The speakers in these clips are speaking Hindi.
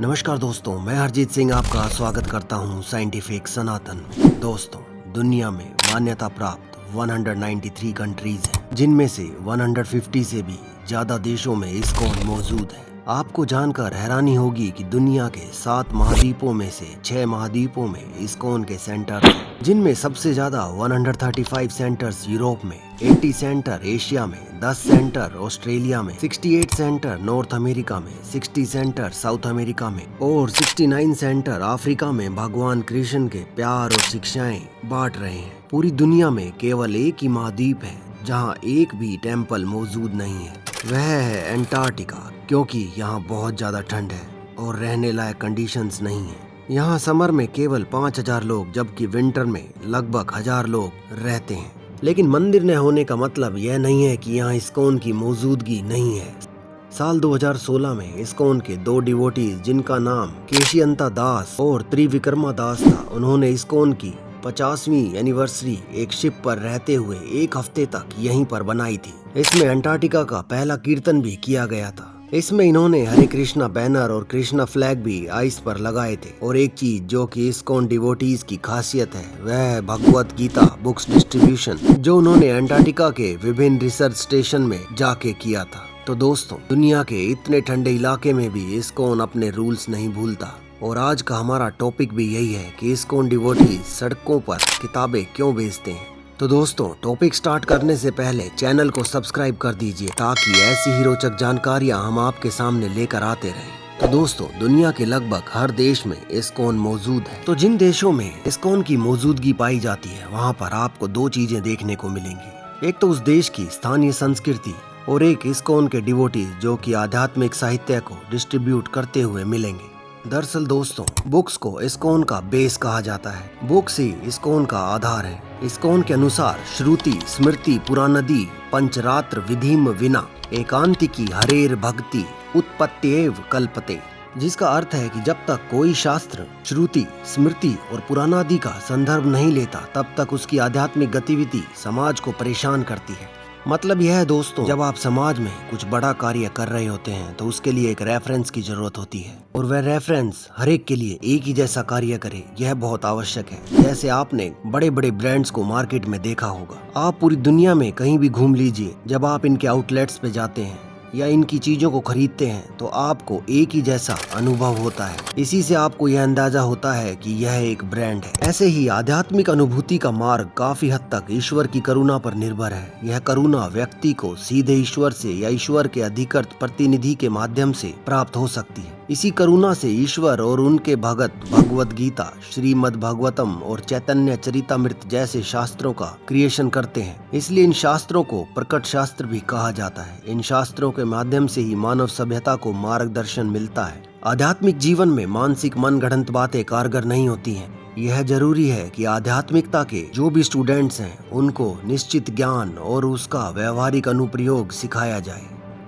नमस्कार दोस्तों, मैं हरजीत सिंह आपका स्वागत करता हूं साइंटिफिक सनातन। दोस्तों, दुनिया में मान्यता प्राप्त 193 कंट्रीज हैं, जिनमें से 150 से भी ज्यादा देशों में इस्कॉन मौजूद है। आपको जानकर हैरानी होगी कि दुनिया के 7 महाद्वीपों में से 6 महाद्वीपों में इस्कॉन के सेंटर हैं, जिनमें सबसे ज्यादा 135 सेंटर्स यूरोप में, 80 सेंटर एशिया में, 10 सेंटर ऑस्ट्रेलिया में, 68 सेंटर नॉर्थ अमेरिका में, 60 सेंटर साउथ अमेरिका में और 69 सेंटर अफ्रीका में भगवान कृष्ण के प्यार और शिक्षाएं बांट रहे हैं। पूरी दुनिया में केवल एक ही महाद्वीप है जहां एक भी टेम्पल मौजूद नहीं है, वह है एंटार्क्टिका, क्योंकि यहाँ बहुत ज्यादा ठंड है और रहने लायक कंडीशंस नहीं है। यहाँ समर में केवल 5000 लोग जबकि विंटर में लगभग 1000 लोग रहते हैं। लेकिन मंदिर न होने का मतलब यह नहीं है कि यहाँ इस्कॉन की मौजूदगी नहीं है। साल 2016 में इस्कॉन के 2 डिवोटीज जिनका नाम केशियंता दास और त्रिविक्रमा दास था, उन्होंने इस्कॉन की 50वीं एनिवर्सरी एक शिप पर रहते हुए 1 हफ्ते तक यहीं पर बनाई थी। इसमें अंटार्कटिका का पहला कीर्तन भी किया गया था। इसमें इन्होंने हरे कृष्णा बैनर और कृष्णा फ्लैग भी आइस पर लगाए थे। और एक चीज जो कि इस्कॉन डिवोटीज की खासियत है, वह है भगवत गीता बुक्स डिस्ट्रीब्यूशन, जो उन्होंने अंटार्कटिका के विभिन्न रिसर्च स्टेशन में जाके किया था। तो दोस्तों, दुनिया के इतने ठंडे इलाके में भी इस्कॉन अपने रूल्स नहीं भूलता। और आज का हमारा टॉपिक भी यही है कि इस्कॉन डिवोटीज सड़कों पर किताबें क्यों बेचते हैं। तो दोस्तों, टॉपिक स्टार्ट करने से पहले चैनल को सब्सक्राइब कर दीजिए ताकि ऐसी ही रोचक जानकारियां हम आपके सामने लेकर आते रहें। तो दोस्तों, दुनिया के लगभग हर देश में इस्कॉन मौजूद है। तो जिन देशों में इस्कॉन की मौजूदगी पाई जाती है, वहाँ पर आपको 2 चीजें देखने को मिलेंगी। एक तो उस देश की स्थानीय संस्कृति और एक इस्कॉन के डिवोटीज जो कि आध्यात्मिक साहित्य को डिस्ट्रीब्यूट करते हुए मिलेंगे। दरअसल दोस्तों, बुक्स को इस्कॉन का बेस कहा जाता है। बुक्स ही इस्कॉन का आधार है। इस्कॉन के अनुसार श्रुति स्मृति पुराणदि पंचरात्र विधिम विना एकांतिकी हरेर भक्ति उत्पत्त्येव कल्पते, जिसका अर्थ है कि जब तक कोई शास्त्र श्रुति स्मृति और पुराणादि का संदर्भ नहीं लेता, तब तक उसकी आध्यात्मिक गतिविधि समाज को परेशान करती है। मतलब यह है दोस्तों, जब आप समाज में कुछ बड़ा कार्य कर रहे होते हैं तो उसके लिए एक रेफरेंस की जरूरत होती है, और वह रेफरेंस हर एक के लिए एक ही जैसा कार्य करे, यह बहुत आवश्यक है। जैसे आपने बड़े बड़े ब्रांड्स को मार्केट में देखा होगा। आप पूरी दुनिया में कहीं भी घूम लीजिए, जब आप इनके आउटलेट्स पे जाते हैं या इनकी चीजों को खरीदते हैं तो आपको एक ही जैसा अनुभव होता है। इसी से आपको यह अंदाजा होता है कि यह एक ब्रांड है। ऐसे ही आध्यात्मिक अनुभूति का मार्ग काफी हद तक ईश्वर की करुणा पर निर्भर है। यह करुणा व्यक्ति को सीधे ईश्वर से या ईश्वर के अधिकृत प्रतिनिधि के माध्यम से प्राप्त हो सकती है। इसी करुणा से ईश्वर और उनके भगत भगवत गीता, श्रीमद् भागवतम और चैतन्य चरितामृत जैसे शास्त्रों का क्रिएशन करते हैं। इसलिए इन शास्त्रों को प्रकट शास्त्र भी कहा जाता है। इन शास्त्रों के माध्यम से ही मानव सभ्यता को मार्गदर्शन मिलता है। आध्यात्मिक जीवन में मानसिक मनगढ़ंत बातें कारगर नहीं होती हैं। यह जरूरी है कि आध्यात्मिकता के जो भी स्टूडेंट्स हैं, उनको निश्चित ज्ञान और उसका व्यवहारिक अनुप्रयोग सिखाया जाए।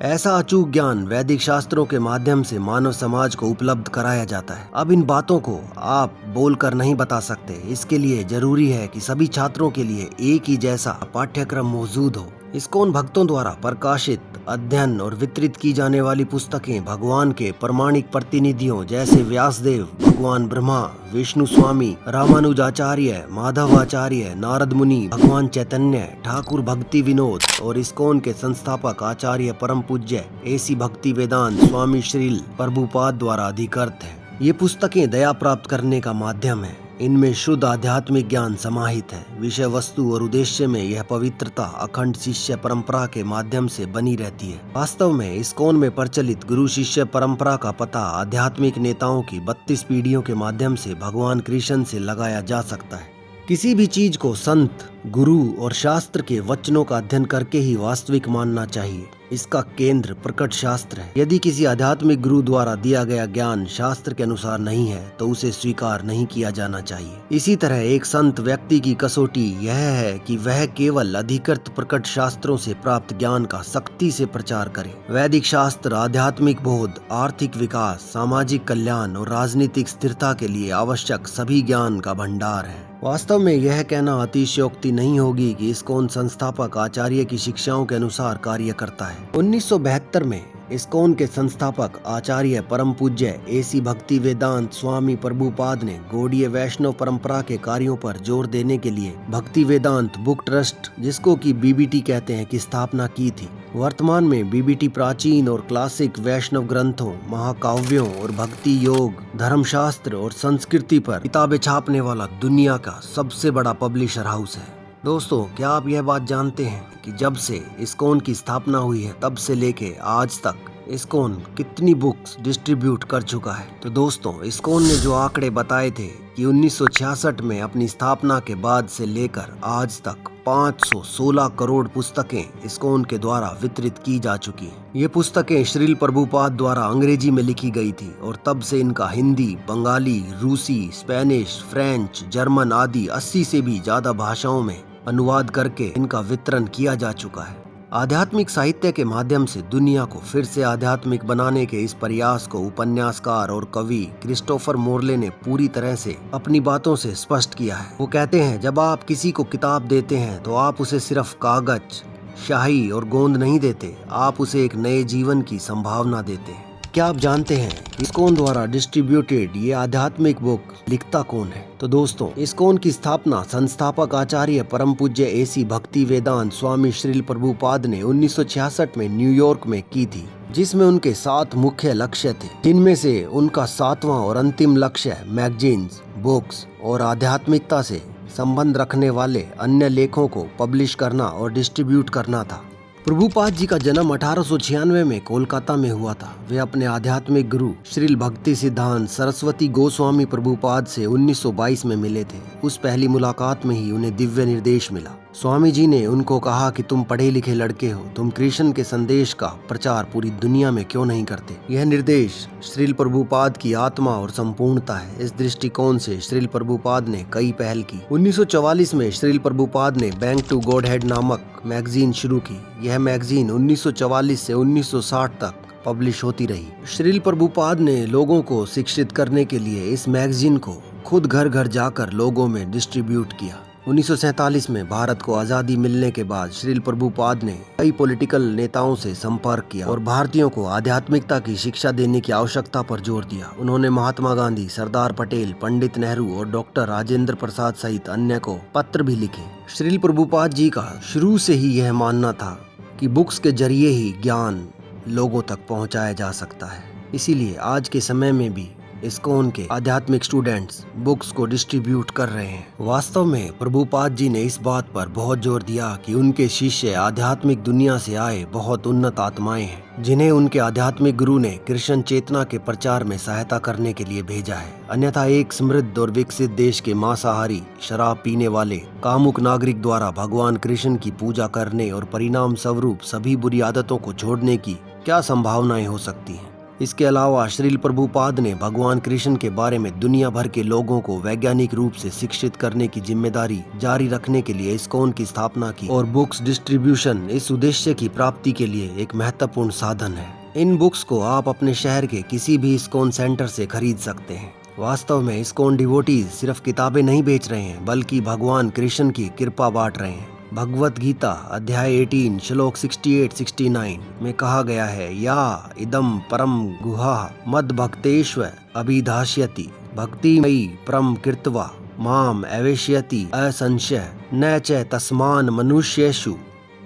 ऐसा अचूक ज्ञान वैदिक शास्त्रों के माध्यम से मानव समाज को उपलब्ध कराया जाता है। अब इन बातों को आप बोलकर नहीं बता सकते। इसके लिए जरूरी है कि सभी छात्रों के लिए एक ही जैसा पाठ्यक्रम मौजूद हो। इस्कॉन भक्तों द्वारा प्रकाशित, अध्ययन और वितरित की जाने वाली पुस्तकें भगवान के प्रमाणिक प्रतिनिधियों जैसे व्यासदेव, भगवान ब्रह्मा, विष्णु स्वामी, रामानुजाचार्य, माधवाचार्य, नारद मुनि, भगवान चैतन्य, ठाकुर भक्ति विनोद और इस्कॉन के संस्थापक आचार्य परम पूज्य एसी भक्ति वेदांत स्वामी श्रील प्रभुपाद द्वारा अधिकृत है। ये पुस्तकें दया प्राप्त करने का माध्यम है। इनमें शुद्ध आध्यात्मिक ज्ञान समाहित है। विषय वस्तु और उद्देश्य में यह पवित्रता अखंड शिष्य परंपरा के माध्यम से बनी रहती है। वास्तव में इस्कॉन में प्रचलित गुरु शिष्य परंपरा का पता आध्यात्मिक नेताओं की 32 पीढ़ियों के माध्यम से भगवान कृष्ण से लगाया जा सकता है। किसी भी चीज को संत, गुरु और शास्त्र के वचनों का अध्ययन करके ही वास्तविक मानना चाहिए। इसका केंद्र प्रकट शास्त्र है। यदि किसी आध्यात्मिक गुरु द्वारा दिया गया ज्ञान शास्त्र के अनुसार नहीं है तो उसे स्वीकार नहीं किया जाना चाहिए। इसी तरह एक संत व्यक्ति की कसौटी यह है कि वह केवल अधिकृत प्रकट शास्त्रों से प्राप्त ज्ञान का सख्ती से प्रचार करे। वैदिक शास्त्र आध्यात्मिक बोध, आर्थिक विकास, सामाजिक कल्याण और राजनीतिक स्थिरता के लिए आवश्यक सभी ज्ञान का भंडार है। वास्तव में यह कहना अतिशयोक्ति नहीं होगी कि इस्कॉन संस्थापक आचार्य की शिक्षाओं के अनुसार कार्य करता है। 1972 में इस्कॉन के संस्थापक आचार्य परम पूज्य एसी भक्ति वेदांत स्वामी प्रभुपाद ने गौड़ीय वैष्णव परंपरा के कार्यों पर जोर देने के लिए भक्ति वेदांत बुक ट्रस्ट, जिसको कि बीबीटी कहते हैं, की स्थापना की थी। वर्तमान में बीबीटी प्राचीन और क्लासिक वैष्णव ग्रंथों, महाकाव्यों और भक्ति योग, धर्मशास्त्र और संस्कृति पर किताबें छापने वाला दुनिया का सबसे बड़ा पब्लिशर हाउस है। दोस्तों, क्या आप यह बात जानते हैं कि जब से इस्कॉन की स्थापना हुई है तब से लेके आज तक इस्कॉन कितनी बुक्स डिस्ट्रीब्यूट कर चुका है? तो दोस्तों, इस्कॉन ने जो आंकड़े बताए थे कि 1966 में अपनी स्थापना के बाद से लेकर आज तक 516 करोड़ पुस्तकें इस्कॉन के द्वारा वितरित की जा चुकी हैं। ये पुस्तकें श्रील प्रभुपाद द्वारा अंग्रेजी में लिखी गई थी और तब से इनका हिंदी, बंगाली, रूसी, स्पेनिश, फ्रेंच, जर्मन आदि 80 से भी ज्यादा भाषाओं में अनुवाद करके इनका वितरण किया जा चुका है। आध्यात्मिक साहित्य के माध्यम से दुनिया को फिर से आध्यात्मिक बनाने के इस प्रयास को उपन्यासकार और कवि क्रिस्टोफर मोर्ले ने पूरी तरह से अपनी बातों से स्पष्ट किया है। वो कहते हैं, जब आप किसी को किताब देते हैं तो आप उसे सिर्फ कागज, शाही और गोंद नहीं देते, आप उसे एक नए जीवन की संभावना देते हैं। क्या आप जानते हैं इस्कॉन द्वारा डिस्ट्रीब्यूटेड ये आध्यात्मिक बुक लिखता कौन है? तो दोस्तों, इस्कॉन की स्थापना संस्थापक आचार्य परम पूज्य एसी भक्ति वेदांत स्वामी श्रील प्रभुपाद ने 1966 में न्यूयॉर्क में की थी, जिसमें उनके 7 मुख्य लक्ष्य थे, जिनमें से उनका 7वां और अंतिम लक्ष्य मैगजीन्स, बुक्स और आध्यात्मिकता से संबंध रखने वाले अन्य लेखों को पब्लिश करना और डिस्ट्रीब्यूट करना था। प्रभुपाद जी का जन्म 1896 में कोलकाता में हुआ था। वे अपने आध्यात्मिक गुरु श्रील भक्ति सिद्धांत सरस्वती गोस्वामी प्रभुपाद से 1922 में मिले थे। उस पहली मुलाकात में ही उन्हें दिव्य निर्देश मिला। स्वामी जी ने उनको कहा कि तुम पढ़े लिखे लड़के हो, तुम कृष्ण के संदेश का प्रचार पूरी दुनिया में क्यों नहीं करते? यह निर्देश श्रील प्रभुपाद की आत्मा और संपूर्णता है। इस दृष्टिकोण से श्रील प्रभुपाद ने कई पहल की। 1944 में श्रील प्रभुपाद ने बैंक टू गॉडहेड नामक मैगजीन शुरू की। यह मैगजीन 1944 से 1960 तक पब्लिश होती रही। श्रील प्रभुपाद ने लोगों को शिक्षित करने के लिए इस मैगजीन को खुद घर घर जाकर लोगों में डिस्ट्रीब्यूट किया। 1947 में भारत को आज़ादी मिलने के बाद श्रील प्रभुपाद ने कई पॉलिटिकल नेताओं से संपर्क किया और भारतीयों को आध्यात्मिकता की शिक्षा देने की आवश्यकता पर जोर दिया। उन्होंने महात्मा गांधी, सरदार पटेल, पंडित नेहरू और डॉक्टर राजेंद्र प्रसाद सहित अन्य को पत्र भी लिखे। श्रील प्रभुपाद जी का शुरू से ही यह मानना था कि बुक्स के जरिए ही ज्ञान लोगों तक पहुंचाया जा सकता है। इसीलिए आज के समय में भी इस्कॉन के आध्यात्मिक स्टूडेंट्स बुक्स को डिस्ट्रीब्यूट कर रहे हैं। वास्तव में प्रभुपाद जी ने इस बात पर बहुत जोर दिया कि उनके शिष्य आध्यात्मिक दुनिया से आए बहुत उन्नत आत्माएं हैं, जिन्हें उनके आध्यात्मिक गुरु ने कृष्ण चेतना के प्रचार में सहायता करने के लिए भेजा है। अन्यथा एक समृद्ध और विकसित देश के मांसाहारी, शराब पीने वाले, कामुक नागरिक द्वारा भगवान कृष्ण की पूजा करने और परिणाम स्वरूप सभी बुरी आदतों को छोड़ने की क्या संभावनाएं हो सकती हैं? इसके अलावा श्रील प्रभुपाद ने भगवान कृष्ण के बारे में दुनिया भर के लोगों को वैज्ञानिक रूप से शिक्षित करने की जिम्मेदारी जारी रखने के लिए इस्कॉन की स्थापना की और बुक्स डिस्ट्रीब्यूशन इस उद्देश्य की प्राप्ति के लिए एक महत्वपूर्ण साधन है। इन बुक्स को आप अपने शहर के किसी भी इस्कॉन सेंटर से खरीद सकते हैं। वास्तव में इस्कॉन डिवोटीज सिर्फ किताबें नहीं बेच रहे हैं, बल्कि भगवान कृष्ण की कृपा बांट रहे हैं। भगवत गीता अध्याय 18 श्लोक 68-69 में कहा गया है, या इदम परम गुहा मद भक्तेश्व अभिधास्यति भक्तिमयी परम कृत्वा माम अवेश्यति असंशय न च तस्मान मनुष्येषु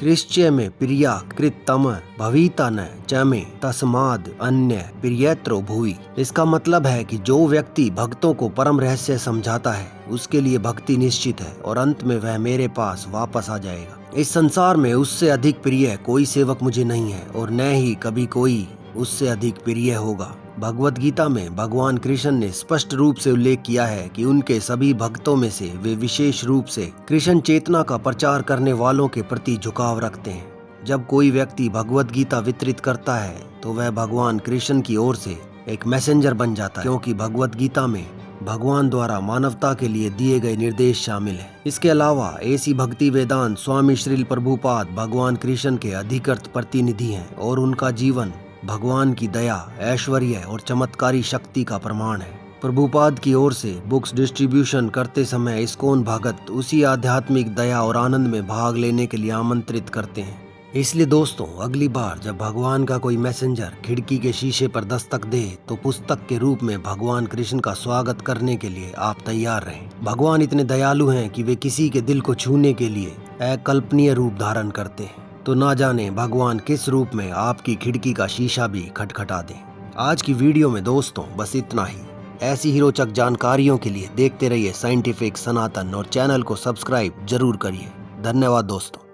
कृष्य में प्रिया कृतम भविता न चमे तस्माद अन्य प्रियत्रो भूई। इसका मतलब है कि जो व्यक्ति भक्तों को परम रहस्य समझाता है उसके लिए भक्ति निश्चित है और अंत में वह मेरे पास वापस आ जाएगा। इस संसार में उससे अधिक प्रिय कोई सेवक मुझे नहीं है और न ही कभी कोई उससे अधिक प्रिय होगा। भगवत गीता में भगवान कृष्ण ने स्पष्ट रूप से उल्लेख किया है कि उनके सभी भक्तों में से वे विशेष रूप से कृष्ण चेतना का प्रचार करने वालों के प्रति झुकाव रखते हैं। जब कोई व्यक्ति भगवत गीता वितरित करता है तो वह भगवान कृष्ण की ओर से एक मैसेंजर बन जाता है, क्योंकि भगवत गीता में भगवान द्वारा मानवता के लिए दिए गए निर्देश शामिल हैं। इसके अलावा एसी भक्ति वेदांत स्वामी श्रील प्रभुपाद भगवान कृष्ण के अधिकृत प्रतिनिधि हैं और उनका जीवन भगवान की दया, ऐश्वर्य और चमत्कारी शक्ति का प्रमाण है। प्रभुपाद की ओर से बुक्स डिस्ट्रीब्यूशन करते समय इस्कॉन भगत उसी आध्यात्मिक दया और आनंद में भाग लेने के लिए आमंत्रित करते हैं। इसलिए दोस्तों, अगली बार जब भगवान का कोई मैसेंजर खिड़की के शीशे पर दस्तक दे तो पुस्तक के रूप में भगवान कृष्ण का स्वागत करने के लिए आप तैयार रहें। भगवान इतने दयालु हैं कि वे किसी के दिल को छूने के लिए अकल्पनीय रूप धारण करते हैं। तो ना जाने भगवान किस रूप में आपकी खिड़की का शीशा भी खटखटा दें। आज की वीडियो में दोस्तों बस इतना ही। ऐसी ही रोचक जानकारियों के लिए देखते रहिए साइंटिफिक सनातन और चैनल को सब्सक्राइब जरूर करिए। धन्यवाद दोस्तों।